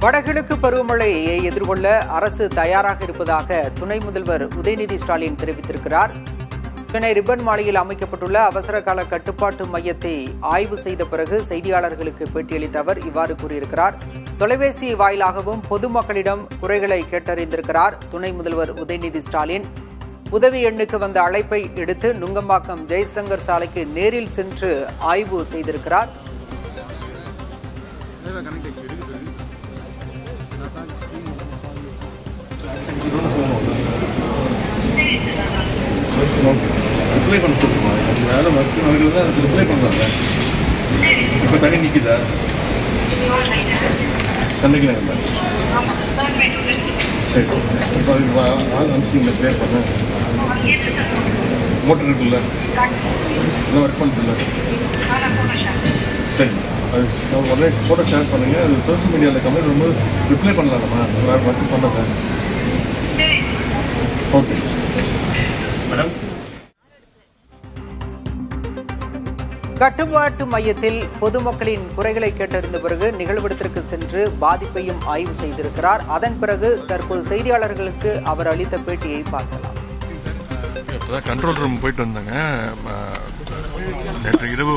வடகிழக்கு பருவமழையை எதிர்கொள்ள அரசு தயாராக இருப்பதாக துணை முதல்வர் உதயநிதி ஸ்டாலின் தெரிவித்திருக்கிறார். சென்னை ரிப்பன் மாளிகையில் அமைக்கப்பட்டுள்ள அவசர கால கட்டுப்பாட்டு மையத்தை ஆய்வு செய்த பிறகு செய்தியாளர்களுக்கு பேட்டியளித்த அவர் இவ்வாறு கூறியிருக்கிறார். தொலைபேசி வாயிலாகவும் பொதுமக்களிடம் குறைகளை கேட்டறிந்திருக்கிறார் துணை முதல்வர் உதயநிதி ஸ்டாலின். உதவி எண்ணுக்கு வந்த அழைப்பை எடுத்து நுங்கம்பாக்கம் ஜெய்சங்கர் சாலைக்கு நேரில் சென்று ஆய்வு செய்திருக்கிறார். ரிப்ளை பண்ண சொல்லுமா? வேலை மருத்துவ நாளைகள் தான் அதுக்கு ரிப்ளை பண்ணுறாங்க. இப்போ தண்ணி நிற்குதா? தண்ணிக்கலாங்க. சரி, இப்போ அதுக்கு ஆள் அனுப்பிச்சிங்களா? கிளியர் பண்ண மோட்டர் இருக்குல்ல, இன்னும் ஒர்க் பண்ணுறதில்ல. சரி, அது உடனே ஃபோட்டோ ஷேர் பண்ணுங்கள். அது சோஷியல் மீடியாவில் கமெண்ட் ரொம்ப ரிப்ளை பண்ணலாமா? வேறு ஒர்க் பண்ணாங்க. Okay madam. கட்டுப்பாட்டு மையத்தில் பொதுமக்களின் குறைகளை கேட்டறிந்த பிறகு நிகழ்விடத்திற்கு சென்று பாதிப்பையும் ஆய்வு செய்திருக்கிறார். அதன் பிறகு தற்போது செய்தியாளர்களுக்கு அவர் அளித்த பேட்டியை பார்க்கலாம். இப்போதான் கண்ட்ரோல் ரூம் போயிட்டு வந்தாங்க. நேற்று இரவு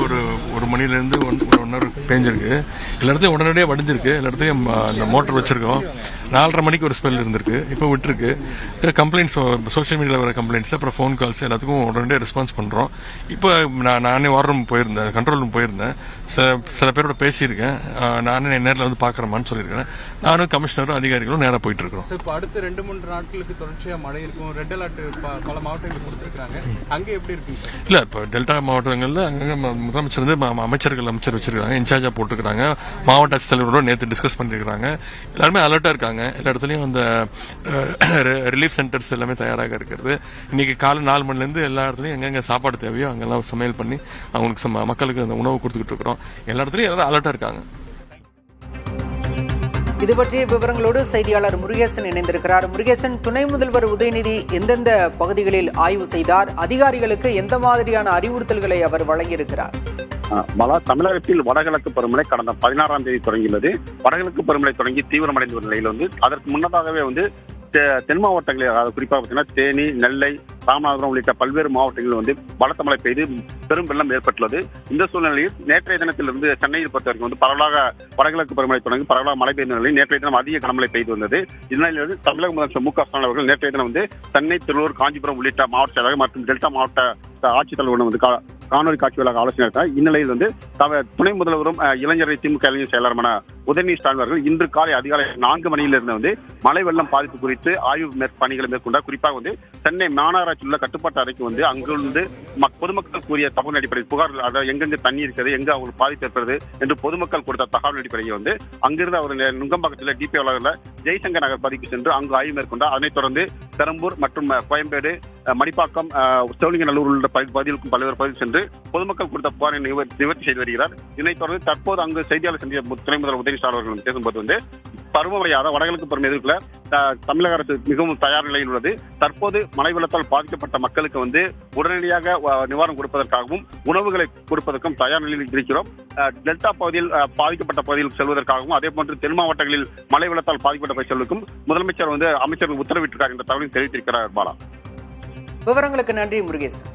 ஒரு மணிலேருந்து 1 hour பேஞ்சிருக்கு. எல்லா இடத்தையும் உடனடியாக வடிஞ்சிருக்கு. எல்லா இடத்தையும் அந்த மோட்டர் வச்சிருக்கோம். 4:30 மணிக்கு ஒரு ஸ்பெல் இருந்திருக்கு. இப்போ விட்டுருக்கு. கம்ப்ளைண்ட்ஸ், சோஷியல் மீடியாவில் வர கம்ப்ளைண்ட்ஸ், அப்புறம் ஃபோன் கால்ஸ் எல்லாத்துக்கும் உடனடியாக ரெஸ்பான்ஸ் பண்ணுறோம். இப்போ நானே வார் ரூம் போயிருந்தேன், கண்ட்ரோல் ரூம் போயிருந்தேன். சில பேரோட பேசியிருக்கேன். நானே நேரில் வந்து பார்க்குறேன்னு சொல்லியிருக்கேன். நானும் கமிஷனரும் அதிகாரிகளும் நேராக போயிட்டு இருக்கோம். இப்போ அடுத்த 2-3 நாட்களுக்கு தொடர்ச்சியாக மழை இருக்கும். ரெட் அலர்ட் பல மாவட்டங்களுக்கு கொடுத்துருக்காங்க. அங்கே எப்படி இருக்குங்க? இல்லை, இப்போ டெல்டா மாவட்டங்களில் அங்கங்கே முதலமைச்சர் வந்து அமைச்சர் வச்சிருக்காங்க, இன்சார்ஜா போட்டுருக்காங்க. மாவட்ட ஆட்சித்தலைவரோட நேற்று டிஸ்கஸ் பண்ணிருக்காங்க. எல்லாருமே அலர்ட்டா இருக்காங்க. எல்லா இடத்துலையும் அந்த ரிலீஃப் சென்டர்ஸ் எல்லாமே தயாராக இருக்கிறது. இன்னைக்கு காலை 4 மணிலேருந்து எல்லா இடத்துலையும் எங்கெங்க சாப்பாடு தேவையோ அங்கெல்லாம் சமையல் பண்ணி அவங்களுக்கு மக்களுக்கு அந்த உணவு கொடுத்துக்கிட்டு இருக்கிறோம். எல்லா இடத்துலையும் எல்லாரும் அலர்ட்டா இருக்காங்க. இது பற்றிய விவரங்களோடு செய்தியாளர் முருகேசன் இணைந்திருக்கிறார். முருகேசன், துணை முதல்வர் உதயநிதி எந்தெந்த பகுதிகளில் ஆய்வு செய்தார்? அதிகாரிகளுக்கு எந்த மாதிரியான அறிவுறுத்தல்களை அவர் வழங்கியிருக்கிறார்? தமிழகத்தில் வடகிழக்கு பருவமழை கடந்த 16ஆம் தேதி தொடங்கியுள்ளது. வடகிழக்கு பருவமழை தொடங்கி தீவிரமடைந்த ஒரு நிலையில் அதற்கு முன்னதாகவே தென் மாவட்டங்களில், அதாவது குறிப்பாக பார்த்தீங்கன்னா தேனி, நெல்லை, ராமநாதபுரம் உள்ளிட்ட பல்வேறு மாவட்டங்களில் பலத்த மழை பெய்து பெரும் வெள்ளம் ஏற்பட்டுள்ளது. இந்த சூழ்நிலையில் நேற்றைய தினத்திலிருந்து சென்னையில் பொறுத்த வரைக்கும் பரவலாக வடகிழக்கு பருவமழை தொடங்கி பரவலாக மழை பெய்த நிலையில் நேற்றைய தினம் அதிக கனமழை பெய்து வந்தது. இதனால் தமிழக முதலமைச்சர் மு க ஸ்டாலின் அவர்கள் நேற்றைய தினம் சென்னை, திருவள்ளூர், காஞ்சிபுரம் உள்ளிட்ட மாவட்ட செயலாளர்கள் மற்றும் டெல்டா மாவட்ட ஆட்சித்தலைவருடன் காணொலி காட்சி வாயிலாக ஆலோசனை நடத்தினார். இந்நிலையில் துணை முதல்வரும் இளைஞரை திமுக இளைஞர் செயலாளருமான உதயநிதி ஸ்டாலின் அவர்கள் இன்று காலை அதிகாலை 4 மணியிலிருந்து மழை வெள்ளம் பாதிப்பு குறித்து ஆய்வு பணிகளை மேற்கொண்டார். குறிப்பாக சென்னை மாநகராட்சியில் உள்ள கட்டுப்பாட்டு அறைக்கு அங்கிருந்து பொதுமக்கள் கூறிய தகவல் அடிப்படையில் புகார், அதாவது எங்கெங்க தண்ணி இருக்கிறது, எங்க அவங்களுக்கு பாதிப்பு ஏற்படுது என்று பொதுமக்கள் கொடுத்த தகவல் அடிப்படையில் அங்கிருந்து அவர் நுங்கம்பாக்கத்தில் டிபி அலுவலகத்தில் ஜெய்சங்கர் நகர் பகுதிக்கு சென்று அங்கு ஆய்வு மேற்கொண்டார். அதனைத் தொடர்ந்து பெரம்பூர் மற்றும் கோயம்பேடு, மடிப்பாக்கம், சோழிங்கநல்லூர் உள்ளிட்ட பகுதிகளுக்கும் பல்வேறு பகுதியில் சென்று பொதுமக்கள் கொடுத்த புகாரை நிவர்த்தி செய்து வருகிறார். இதனைத் தொடர்ந்து தற்போது அங்கு செய்தியாளர் சந்தித்த துணை முதல்வர் உதயநிதி ஸ்டாலின் அவர்கள் பேசும்போது பருவமழையாக வடகிழக்கு பருவம் எதிர்கொள்ள தமிழக அரசு மிகவும் தயார் நிலையில் உள்ளது. தற்போது மழை வெள்ளத்தால் பாதிக்கப்பட்ட மக்களுக்கு உடனடியாக நிவாரணம் கொடுப்பதற்காகவும் உணவுகளை கொடுப்பதற்கும் தயார் நிலையில் இருக்கிறோம். டெல்டா பகுதியில் பாதிக்கப்பட்ட பகுதியில் செல்வதற்காகவும் அதே போன்று தென் மாவட்டங்களில் மழை வெள்ளத்தால் பாதிக்கப்பட்ட பகுதிகளுக்கும் முதலமைச்சர் அமைச்சர்கள் உத்தரவிட்டிருக்கார் என்ற தகவலையும் தெரிவித்திருக்கிறார். பாலா, விவரங்களுக்கு நன்றி முருகேசன்.